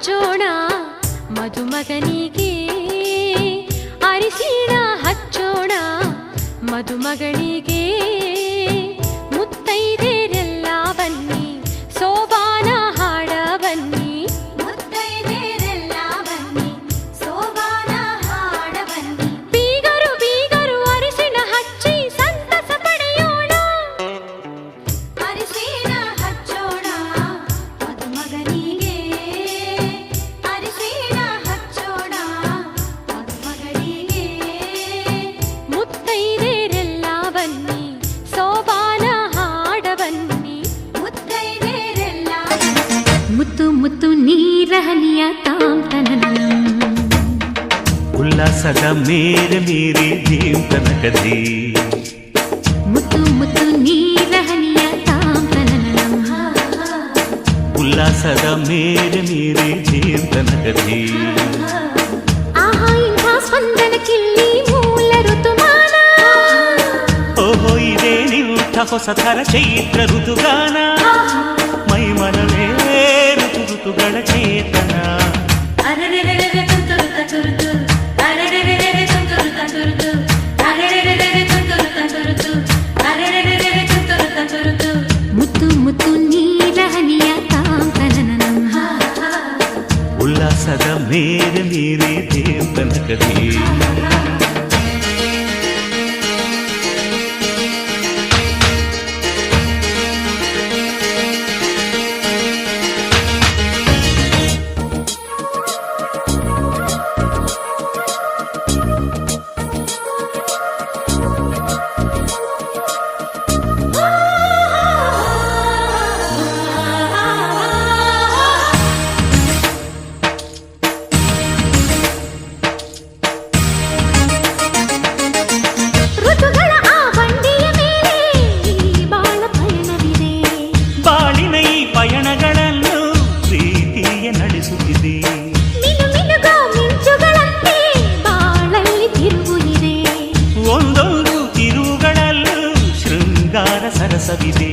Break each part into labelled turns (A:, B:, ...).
A: ಹಚ್ಚೋಣ ಮದುಮಗನಿಗೆ, ಅರಿಶಿಣ ಹಚ್ಚೋಣ ಮದುಮಗಳಿಗೆ. ಮುತ್ತೈದೆರೆಲ್ಲ ಬನ್ನಿ ಸೋಬಾನ ಹಾಡ ಬನ್ನಿ, ಮುತ್ತೈದೆರೆಲ್ಲ ಬನ್ನಿ ಸೋಬಾನ ಹಾಡ ಬನ್ನಿ. ಬೀಗರು ಬೀಗರು ಅರಿಶಿಣ ಹಚ್ಚಿ ಸಂತಸ ಪಡೆಯೋಣ, ಅರಿಶಿಣ ಹಚ್ಚೋಣ ಮದುಮಗನಿಗೆ, ಅರಿಶಿಣ ಹಚ್ಚೋಣ ಮದುಮಗಳಿಗೆ. ಮುತ್ತೈದೆರೆಲ್ಲ ಬನ್ನಿ ಸೋಬಾನ ಹಾಡ ಬನ್ನಿ, ಮುತ್ತೈದೆರೆಲ್ಲ. ಮುತ್ತು ಮುತ್ತು ನೀರಹನಿಯ ತಾಂತನನಂ,
B: ಉಲ್ಲಾಸದ ಮೇರೆ ಮೀರಿ ಜೀವನಕದಿ.
A: ಮುತ್ತು ಮುತ್ತು ನೀರಹನಿಯ ತಾಂತನನಂ,
B: ಉಲ್ಲಾಸದ ಮೇರೆ ಮೀರಿ ಜೀವನಕದಿ.
A: ಆಹಾ ಇಂಥ ಸ್ಪಂದನಕ್ಕಿಲ್ಲಿ ಮೂಲ ಋತುಮಾನ.
B: ಓಹೋ ಇದೇ ನಿಂಥ ಹೊಸ ಥರ ಚೈತ್ರ ಋತುಗಾನ. ಮೈ ಮನವೇ ಋತು ಋತುಗಳ ಚೇತನ.
A: ಅರೆರೆರೆರೆ ತುಂತುರುತ ತುರುತು, ಅರೆರೆರೆರೆ ತುಂತುರುತ ತುರುತು, ಅರೆರೆರೆರೆ ತುಂತುರುತ ತುರುತು, ಅರೆರೆರೆರೆ ತುಂತುರುತ ತುರುತು. ಮುತ್ತು ಮುತ್ತು ನೀರಹನಿಯ ತಾಂತನನಂ,
B: ಉಲ್ಲಾಸದ ಮೇರೆ ಮೀರಿ ಜೀವನಕದಿ.
A: ಋತುಗಳ ಆ ಬಂಡಿಯ ಮೇಲೆ ಈ ಬಾಳ ಪಯಣವಿದೆ.
B: ಬಾಳಿನ ಈ ಪಯಣಗಳನ್ನು ಪ್ರೀತಿಯ ನಡೆಸುತ್ತಿದೆ.
A: ಮಿನು ಮಿನುಗೋ ಮಿಂಚುಗಳಂತೆ ಬಾಳಲ್ಲಿ ತಿರುವು ಇದೆ.
B: ಒಂದೊಂದು ತಿರುವುಗಳಲ್ಲೂ ಶೃಂಗಾರ ಸರಸವಿದೆ.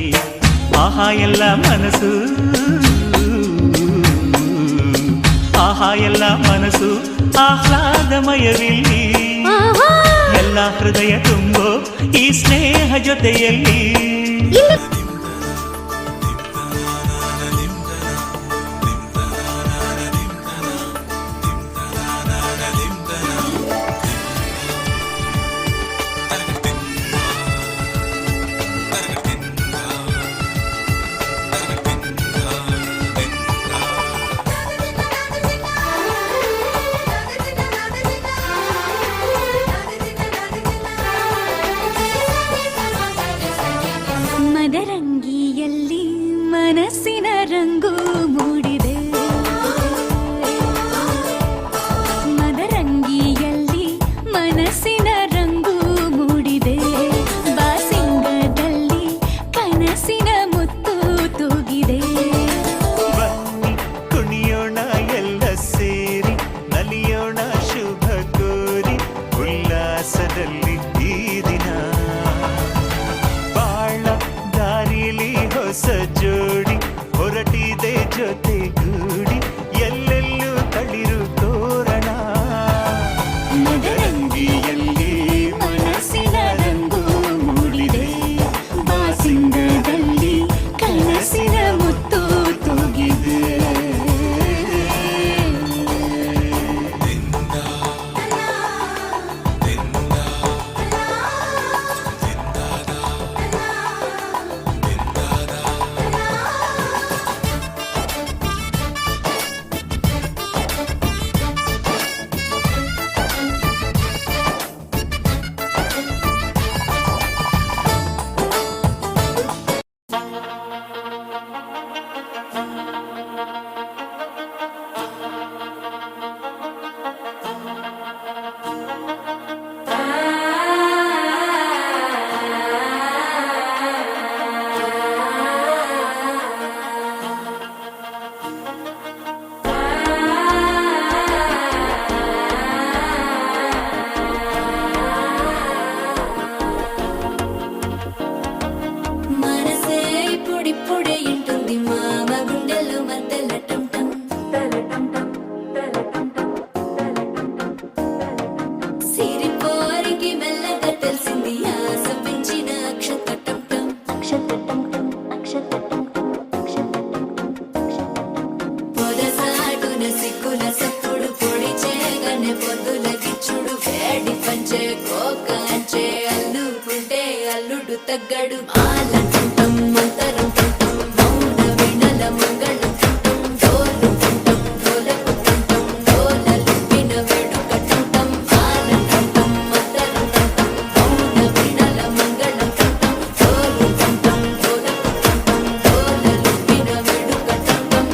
B: ಆಹಾ ಎಲ್ಲ ಮನಸ್ಸು, ಆಹಾ ಎಲ್ಲ ಮನಸ್ಸು ಆಹ್ಲಾದಮಯವಿಲ್ಲಿ.
A: ಆಹಾ
B: ಎಲ್ಲ ಹೃದಯ ತುಂಬೋ ಈ ಸ್ನೇಹ ಜೊತೆಯಲ್ಲಿ.
A: ಇಲ್ಲಿ ಮದರಂಗಿಯಲ್ಲಿ ಮನಸ್ಸಿನ ರಂಗು ಮೂಡಿದೆ. ಮದರಂಗಿಯಲ್ಲಿ ಮನಸ್ಸಿನ ರಂಗು ಮೂಡಿದೆ. ಬಾಸಿಂಗದಲ್ಲಿ ಕನಸಿನ ಮುತ್ತು ತೂಗಿದೆ.
B: ಬನ್ನಿ ಕುಣಿಯೋಣ ಎಲ್ಲ ಸೇರಿ, ನಲಿಯೋಣ ಶುಭ ಕೋರಿ ಉಲ್ಲಾಸದಲ್ಲಿ ಈ ದಿನ. ಬಾಳ ದಾರಿಲಿ ಹೊಸ ಜೋಡಿ ಹೊರಟಿದೆ ಜೊತೆಗೂಡಿ, ಎಲ್ಲೆಲ್ಲೂ ತಳಿರು ತೋರಣ.
A: ಮದರಂಗಿಯಲ್ಲಿ ಮನಸ್ಸಿನ ರಂಗು ಮೂಡಿದೆ. ಬಾಸಿಂಗದಲ್ಲಿ ಕನಸಿನ ಮುತ್ತು ತೂಗಿದೆ.
C: తగ్గడు ఆలంటుంటం మంతరంటుంటం మౌన వీణల మంగళంటుంటం డోలుంటుంటం డోలకుంటుంటం డోలలుపిన వేడుకటుంటం ఆలంటుంటం మంతరంటుంటం మౌన వీణల మంగళంటుంటం డోలుంటుంటం డోలకుంటుంటం డోలలుపిన వేడుకటుంటం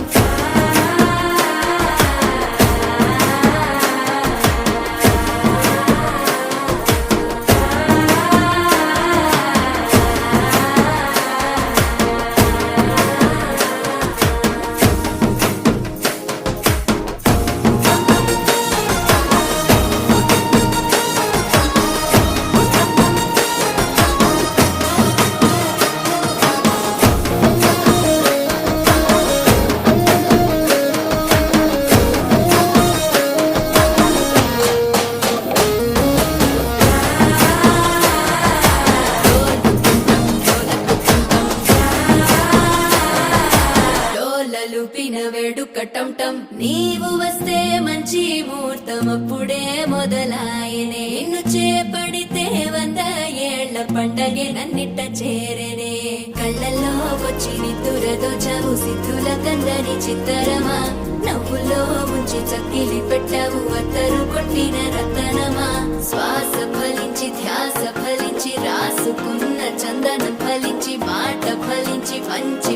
C: డోలలుపిన వేడుకటంటం నీవు వస్తే మంచి ముహూర్తం అప్పుడే మొదలాయనే నిన్ను చేపడితే 100 ఏళ్ల పండగే నన్నిట్ట చేరనే కళ్ళల్లో వచ్చి నిద్దురదోచవు సిద్ధుల కందని చిత్తరమా నవ్వులో ముంచి చక్కిలి పెట్టవు అత్తరు కొట్టిన రతనమా శ్వాస ఫలించి ధ్యాస ఫలించి రాసుకున్న చందనం ఫలించి మాట ఫలించి పంచి